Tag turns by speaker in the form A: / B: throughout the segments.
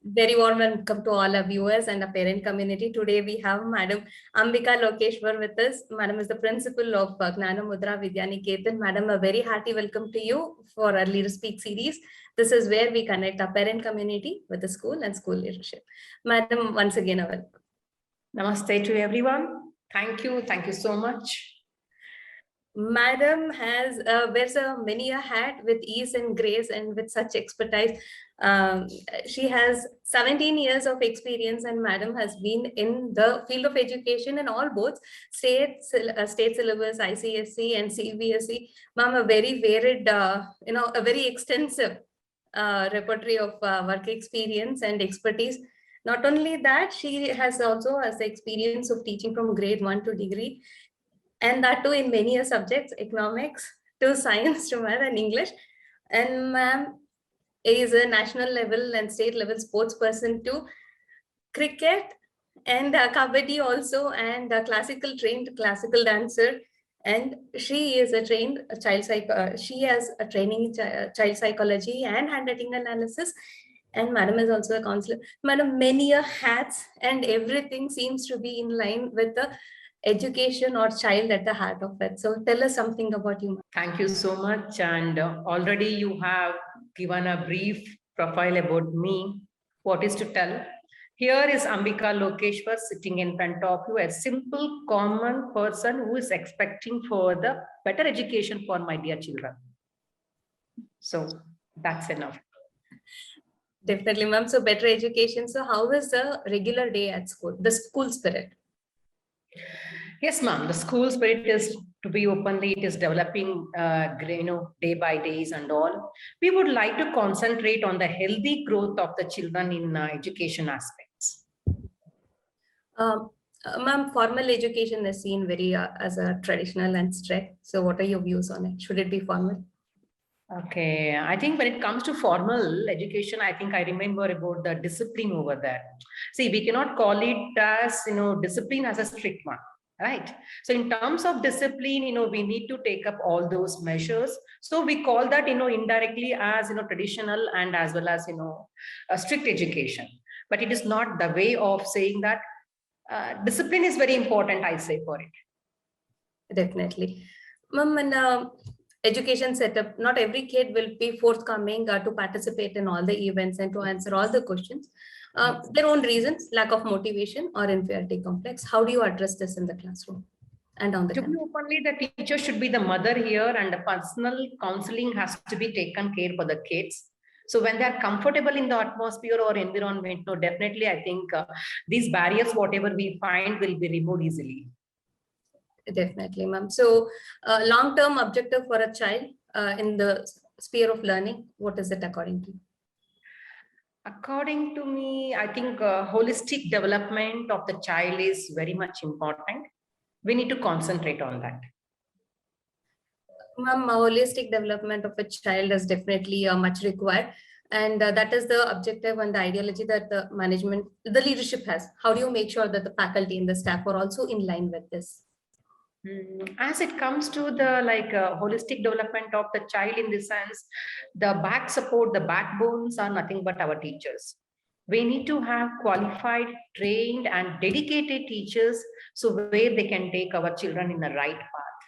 A: Very warm welcome to all our viewers and our parent community. Today we have Madam Ambika Lokeshwar with us. Madam is the principal of Jnanamudra Vidyaniketana. Madam, a very hearty welcome to you for our Leader Speak series. This is where we connect our parent community with the school and school leadership. Madam, once again, a welcome.
B: Namaste to everyone. Thank you so much.
A: Madam wears many a hat with ease and grace and with such expertise. She has 17 years of experience, and Madam has been in the field of education in all boards, state syllabus, icse and cbse. Ma'am, a very varied, a very extensive repertoire of work experience and expertise. Not only that, she has also has the experience of teaching from grade 1 to degree, and that too in many subjects, economics to science to math and English. And ma'am is a national level and state level sports person too, cricket and kabaddi also, and trained classical dancer. And she is a trained she has a training in child psychology and handwriting analysis. And Madam is also a counselor. Madam, many hats, and everything seems to be in line with the education or child at the heart of it. So tell us something about you.
B: Thank you so much. And already you have given a brief profile about me. What is to tell? Here is Ambika Lokeshwar sitting in front of you, a simple, common person who is expecting for the better education for my dear children. So that's enough.
A: Definitely, ma'am. So better education. So how is a regular day at school, the school spirit?
B: Yes, ma'am. The school spirit is, to be openly, it is developing, day by days and all. We would like to concentrate on the healthy growth of the children in education aspects.
A: Ma'am, formal education is seen very as a traditional and strict. So what are your views on it? Should it be formal?
B: Okay, I think when it comes to formal education, I think I remember about the discipline over there. See, we cannot call it as, discipline as a strict one, right? So in terms of discipline, we need to take up all those measures. So we call that, indirectly as, traditional and as well as, a strict education. But it is not the way of saying that discipline is very important, I say, for it.
A: Definitely. Ma'am, and education setup, not every kid will be forthcoming to participate in all the events and to answer all the questions. Their own reasons, lack of motivation or inferiority complex. How do you address this in the classroom and on the campus?
B: Openly, the teacher should be the mother here, and the personal counseling has to be taken care for the kids. So when they are comfortable in the atmosphere or environment, no, definitely I think these barriers, whatever we find, will be removed easily.
A: Definitely, ma'am. So long-term objective for a child in the sphere of learning, what is it according to you?
B: According to me, I think holistic development of the child is very much important. We need to concentrate on that.
A: Ma'am, holistic development of a child is definitely much required. And that is the objective and the ideology that the management, the leadership has. How do you make sure that the faculty and the staff are also in line with this?
B: As it comes to the holistic development of the child, in the sense, the back support, the backbones are nothing but our teachers. We need to have qualified, trained and dedicated teachers, so where they can take our children in the right path.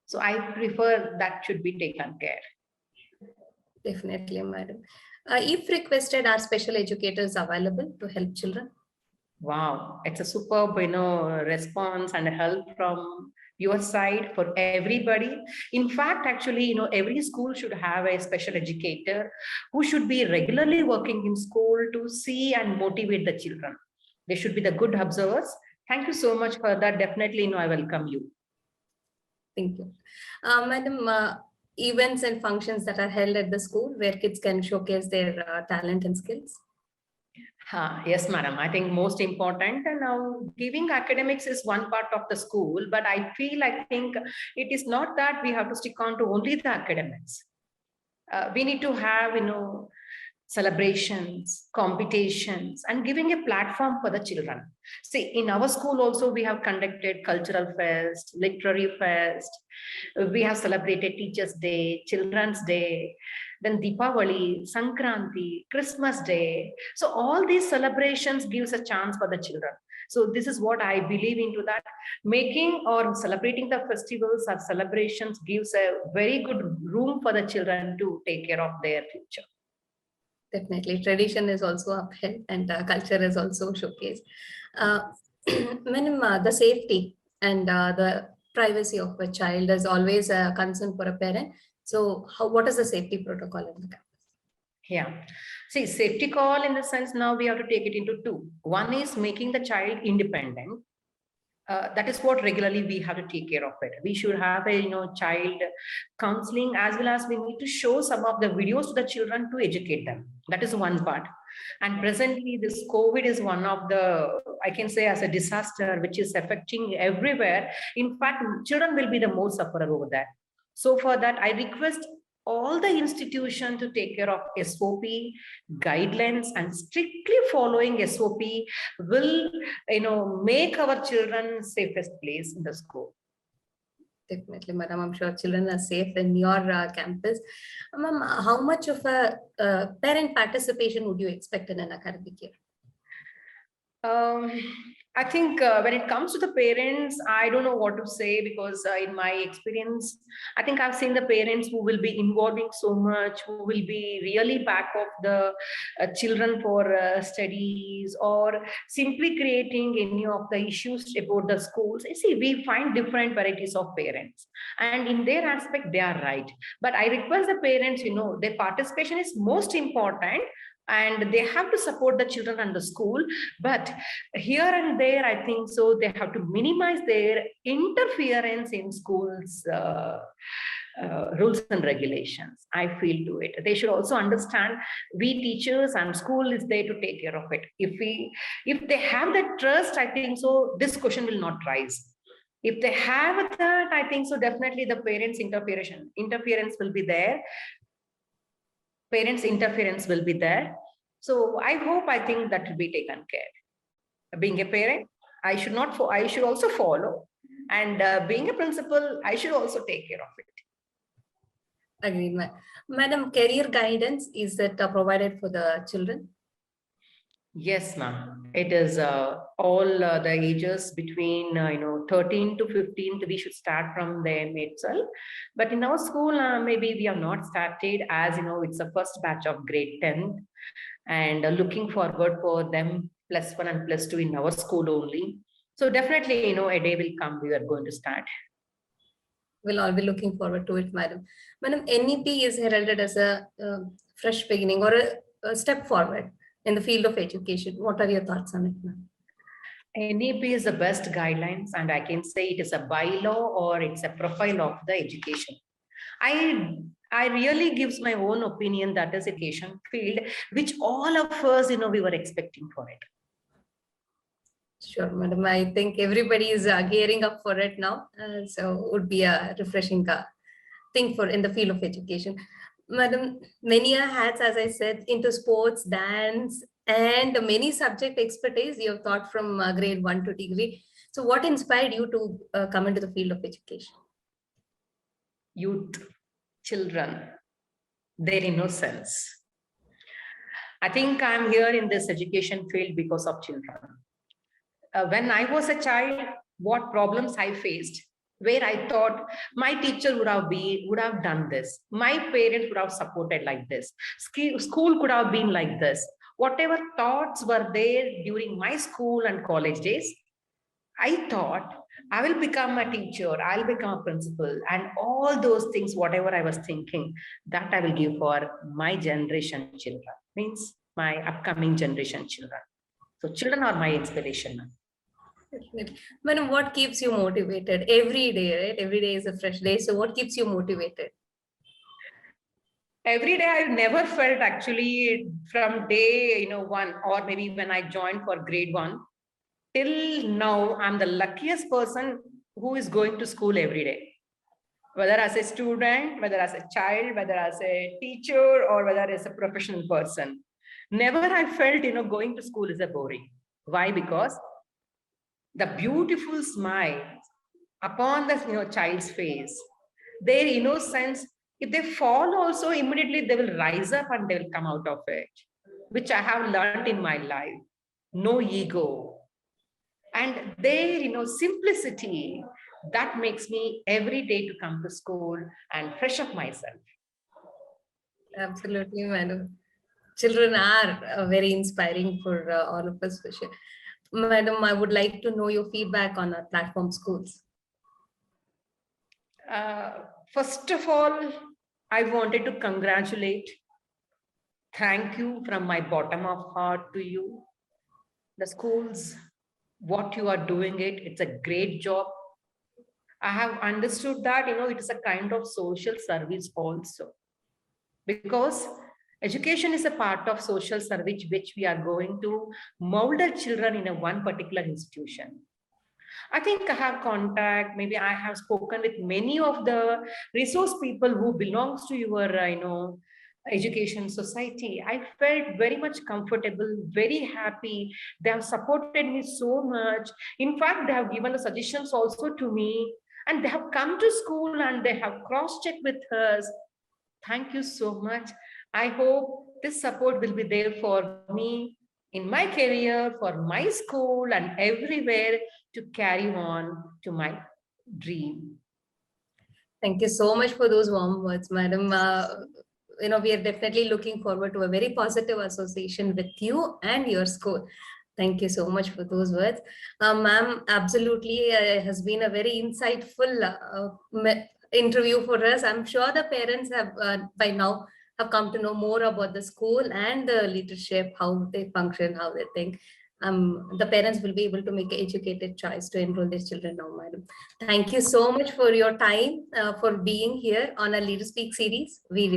B: So I prefer that should be taken care.
A: Definitely, madam. If requested, are special educators available to help children?
B: Wow, it's a superb, response and help from your side for everybody. In fact, actually, every school should have a special educator who should be regularly working in school to see and motivate the children. They should be the good observers. Thank you so much for that. Definitely, I welcome you.
A: Thank you. Madam, events and functions that are held at the school where kids can showcase their talent and skills?
B: Yes, madam. I think most important, and now giving academics is one part of the school, but I think it is not that we have to stick on to only the academics. We need to have, celebrations, competitions, and giving a platform for the children. See, in our school also, we have conducted cultural fest, literary fest. We have celebrated Teachers' Day, Children's Day, then Deepavali, Sankranti, Christmas Day. So all these celebrations gives a chance for the children. So this is what I believe into, that making or celebrating the festivals or celebrations gives a very good room for the children to take care of their future.
A: Definitely, tradition is also upheld and culture is also showcased. Madam, the safety and the privacy of a child is always a concern for a parent. So, what is the safety protocol in the campus?
B: Yeah. See, safety call in the sense, now we have to take it into two. One is making the child independent. That is what regularly we have to take care of it. We should have a child counseling, as well as we need to show some of the videos to the children to educate them. That is one part. And presently, this COVID is one of the, I can say, as a disaster which is affecting everywhere. In fact, children will be the most sufferer over that. So for that, I request all the institutions to take care of SOP guidelines, and strictly following SOP will make our children safest place in the school.
A: Definitely, madam. I'm sure children are safe in your campus. Ma'am, how much of a parent participation would you expect in an academic year?
B: I think when it comes to the parents, I don't know what to say, because in my experience, I think I've seen the parents who will be involving so much, who will be really back of the children for studies, or simply creating any of the issues about the schools. You see, we find different varieties of parents, and in their aspect, they are right. But I request the parents, their participation is most important, and they have to support the children and the school. But here and there, I think so, they have to minimize their interference in schools rules and regulations. I feel to it. They should also understand we teachers and school is there to take care of it. If they have that trust, I think so, this question will not rise. If they have that, I think so, definitely the parents' interference will be there. Parents' interference will be there. So I think that will be taken care. Being a parent, I should also follow. And being a principal, I should also take care of it.
A: Agreed, madam. Career guidance, is that provided for the children?
B: Yes, ma'am. It is all the ages between 13 to 15. We should start from them itself. But in our school, maybe we have not started, as it's the first batch of grade 10, and looking forward for them +1 and +2 in our school only. So definitely, a day will come. We are going to start.
A: We'll all be looking forward to it, madam. Madam, NEP is heralded as a fresh beginning or a step forward in the field of education. What are your thoughts on it, ma'am?
B: NEP is the best guidelines, and I can say it is a bylaw or it's a profile of the education. I really gives my own opinion, that is education field, which all of us, we were expecting for it.
A: Sure, madam. I think everybody is gearing up for it now. So it would be a refreshing thing in the field of education. Madam, many hats, as I said, into sports, dance, and many subject expertise you have taught from grade 1 to degree. So what inspired you to come into the field of education?
B: Youth, children, their innocence. I think I'm here in this education field because of children. When I was a child, what problems I faced, where I thought my teacher would have done this, my parents would have supported like this, school could have been like this. Whatever thoughts were there during my school and college days, I thought I will become a teacher, I'll become a principal, and all those things, whatever I was thinking, that I will give for my generation children, means my upcoming generation children. So children are my inspiration.
A: Madam, what keeps you motivated every day, right? Every day is a fresh day. So what keeps you motivated?
B: Every day, I've never felt actually from day, 1, or maybe when I joined for grade 1, till now, I'm the luckiest person who is going to school every day. whether as a student, whether as a child, whether as a teacher, or whether as a professional person. Never I felt, going to school is a boring. Why? Because the beautiful smile upon the child's face, their innocence, if they fall also, immediately they will rise up and they will come out of it, which I have learned in my life. No ego. And their simplicity, that makes me every day to come to school and fresh up myself.
A: Absolutely, madam. Children are very inspiring for all of us, for sure. Madam, I would like to know your feedback on our platform Skoolz.
B: First of all, I wanted to congratulate, thank you from my bottom of heart to you, the Skoolz, what you are doing it's a great job. I have understood that, it is a kind of social service also, because education is a part of social service, which we are going to mold our children in a one particular institution. I think I have contact, maybe I have spoken with many of the resource people who belongs to your, education society. I felt very much comfortable, very happy. They have supported me so much. In fact, they have given the suggestions also to me, and they have come to school and they have cross-checked with us. Thank you so much. I hope this support will be there for me in my career, for my school, and everywhere to carry on to my dream.
A: Thank you so much for those warm words, madam. We are definitely looking forward to a very positive association with you and your school. Thank you so much for those words. Ma'am, absolutely has been a very insightful interview for us. I'm sure the parents have by now have come to know more about the school and the leadership, how they function, how they think. The parents will be able to make an educated choice to enroll their children now, madam. Thank you so much for your time, for being here on a Leader Speak series. We